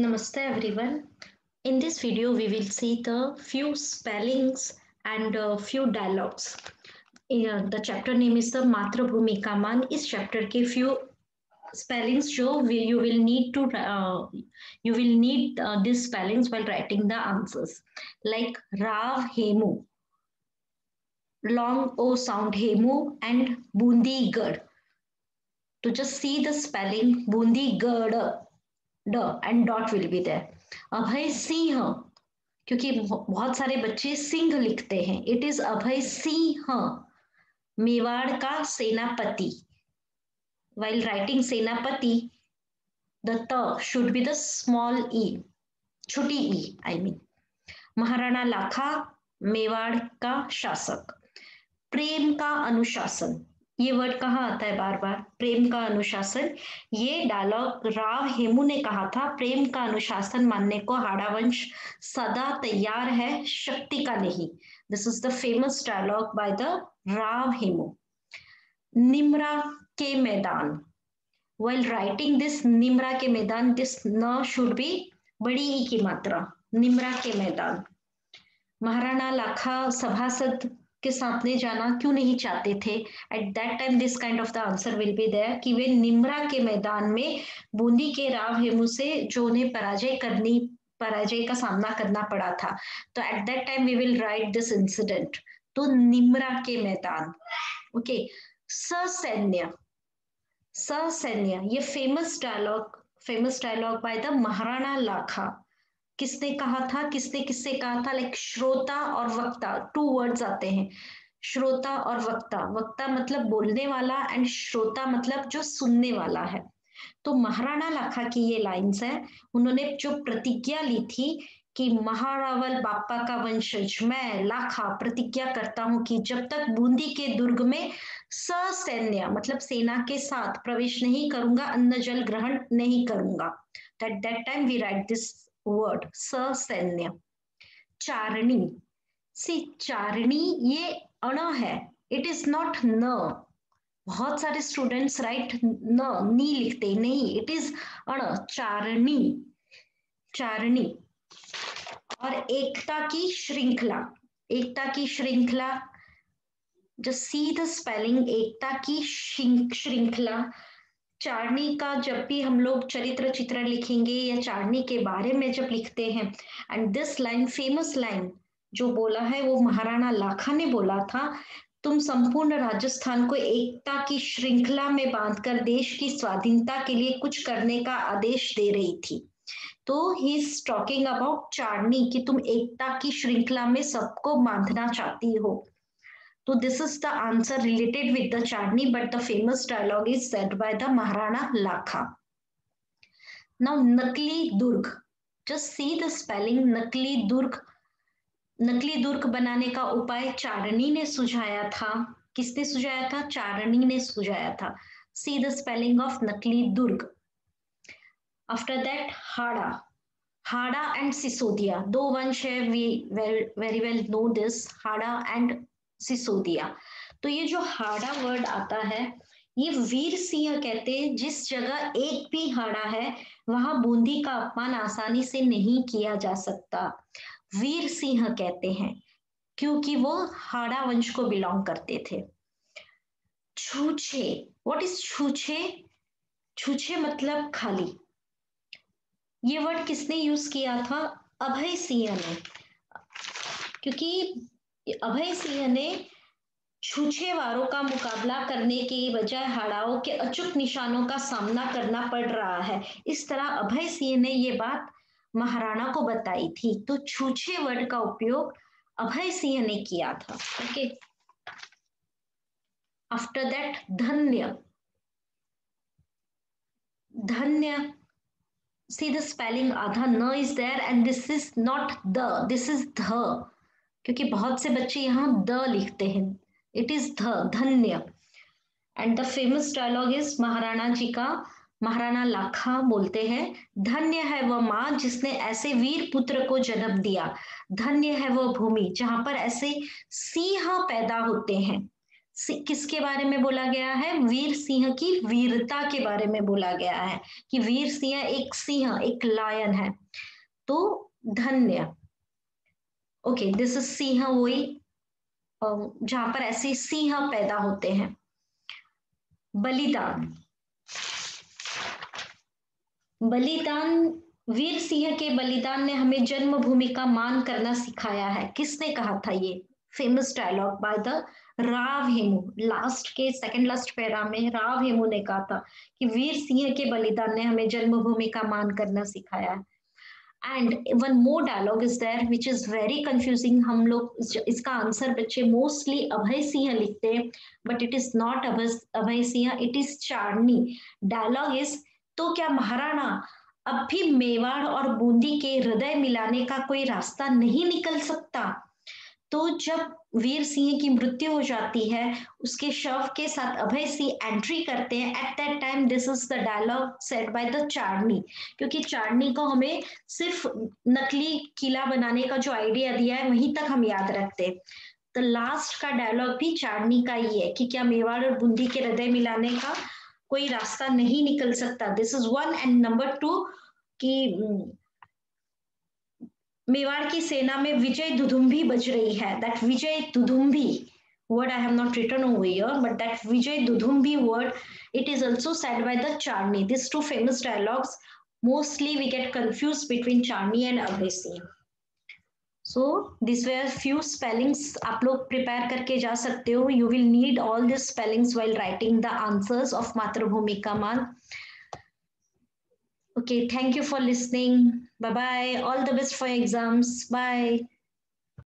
Namaste everyone. In this video, we will see the few spellings and few dialogues. The chapter name is the Matra Bhumika Man. इस chapter के few spellings जो you will need these spellings while writing the answers. Like Rav Hemu, long O sound Hemu and Bundigad. To just see the spelling Bundigad. And dot will be there. Abhay Singh, क्योंकि बहुत सारे बच्चे सिंह लिखते हैं. It is Abhay Singh, Mewar का सेनापति. While writing सेनापति, the t should be the small e, छोटी e I mean. महाराणा लाखा, मेवाड़ का शासक. प्रेम का अनुशासन, ये वर्ड कहाँ आता है बार बार, प्रेम का अनुशासन. ये डायलॉग राव हेमू ने कहा था. प्रेम का अनुशासन मानने को हाड़ा वंश सदा तैयार है, शक्ति का नहीं. This is the famous dialogue by the Rao Hemu. Nimra के मैदान, while writing this निम्रा के मैदान, this न should be बड़ी ई की मात्रा. निम्रा के मैदान. महाराणा लाखा सभासद के सामने जाना क्यों नहीं चाहते थे. At that time this kind of the answer will be there कि वे निम्रा के मैदान में बूंदी के राव हेमू से जो उन्हें पराजय का सामना करना पड़ा था. तो at that time we will write this incident. तो निम्रा के मैदान. ओके. ससैन्य, ससैन्य, ये famous dialogue by the Maharana Lakha. किसने कहा था, किसने किससे कहा था. लाइक श्रोता और वक्ता, टू वर्ड्स आते हैं. श्रोता और वक्ता. वक्ता मतलब बोलने वाला एंड श्रोता मतलब जो सुनने वाला है. तो महाराणा लाखा की ये लाइंस है. उन्होंने जो प्रतिज्ञा ली थी कि महारावल बापा का वंशज मैं लाखा प्रतिज्ञा करता हूं कि जब तक बूंदी के दुर्ग में ससैन्य मतलब सेना के साथ प्रवेश नहीं करूंगा, अन्न जल ग्रहण नहीं करूंगा. At that time we write this word ससैन्य. चारणी, सी चारणी ये अण है, इट इज नॉट न. बहुत सारे स्टूडेंट्स राइट न नी लिखते, नहीं, इट इज अण. चारणी, चारणी. और एकता की श्रृंखला, एकता की श्रृंखला. जस्ट सी द स्पेलिंग, एकता की श्रृंखला. चारणी का जब भी हम लोग चरित्र चित्रण लिखेंगे या चारणी के बारे में जब लिखते हैं, and this line, famous line जो बोला है वो महाराणा लाखा ने बोला था. तुम संपूर्ण राजस्थान को एकता की श्रृंखला में बांधकर देश की स्वाधीनता के लिए कुछ करने का आदेश दे रही थी. तो ही इज टॉकिंग अबाउट चारणी कि तुम एकता की श्रृंखला में सबको बांधना चाहती हो. So this is the answer related with the Charni, but the famous dialogue is said by the Maharana Lakha. Now Nakli Durg, just see the spelling. Nakli Durg, नकली दुर्ग बनाने का उपाय चारणी ने सुझाया था. किसने सुझाया था? चारणी ने सुझाया था. See the spelling of नकली दुर्ग. After that Hada, Hada and Sisodia, दो वंश है. We very well know this, Hada and Sisodia. तो ये जो हाड़ा वर्ड आता है ये वीर सिंह कहते हैं. जिस जगह एक भी हाड़ा है वहां बूंदी का अपमान आसानी से नहीं किया जा सकता. वीर सिंह कहते हैं क्योंकि वो हाड़ा वंश को बिलोंग करते थे. छूछे, व्हाट इज छूछे? छूछे मतलब खाली. ये वर्ड किसने यूज किया था? अभय सिंह ने. क्योंकि अभय सिंह ने छूछे वारों का मुकाबला करने के बजाय हाड़ाओं के अचूक निशानों का सामना करना पड़ रहा है. इस तरह अभय सिंह ने ये बात महाराणा को बताई थी. तो छूछे वर्ड का उपयोग अभय सिंह ने किया था. ओके. आफ्टर दैट धन्य, धन्य. See the spelling, आधा न is there and this is not the, this is the. क्योंकि बहुत से बच्चे यहाँ द लिखते हैं. इट इज ध, धन्य. And the famous dialogue is Maharana ji का. महाराणा लाखा बोलते हैं, धन्य है वह माँ जिसने ऐसे वीर पुत्र को जन्म दिया. धन्य है वह भूमि जहां पर ऐसे सिंह पैदा होते हैं. किसके बारे में बोला गया है? वीर सिंह की वीरता के बारे में बोला गया है कि वीर सिंह एक लायन है। तो धन्य, ओके, दिस इज सिंह, वही जहां पर ऐसे सिंह पैदा होते हैं। बलिदान, बलिदान, वीर सिंह के बलिदान ने हमें जन्मभूमि का मान करना सिखाया है। किसने कहा था ये? Famous dialogue by the Rao Hemu, last के सेकंड लास्ट पैरा में राव हेमू ने कहा था कि वीर सिंह के बलिदान ने हमें जन्मभूमि का मान करना सिखाया है। And one more dialogue is there which is very confusing. हम लोग इसका आंसर बच्चे मोस्टली अभय सिंह लिखते हैं, but it is not Abhay Singh, it is चारनी। डायलॉग इज, तो क्या महाराणा अब भी मेवाड़ और बूंदी के हृदय मिलाने का कोई रास्ता नहीं निकल सकता? तो जब वीर सिंह की मृत्यु हो जाती है, उसके शव के साथ अभय सिंह एंट्री करते हैं। At that time this is the dialogue said by the चारनी, क्योंकि चारनी को हमें सिर्फ नकली किला बनाने का जो आइडिया दिया है वहीं तक हम याद रखते हैं। तो लास्ट का डायलॉग भी चारनी का ही है कि क्या मेवाड़ और बूंदी के हृदय मिलाने का कोई रास्ता नहीं निकल सकता। This is one. And number two कि मेवाड़ की सेना में विजय दुदुम्भी बज रही है। दैट विजय दुदुम्भी word I have not written over here, but that Vijay Dudhumbi word, it is also said by the Charni. These two famous dialogues, mostly we get confused between Charni and Abhay Singh. So these were few spellings. आप लोग prepare करके जा सकते हो. You will need all these spellings while writing the answers of मातृभूमि का मान. Okay, thank you for listening. Bye bye. All the best for your exams. Bye.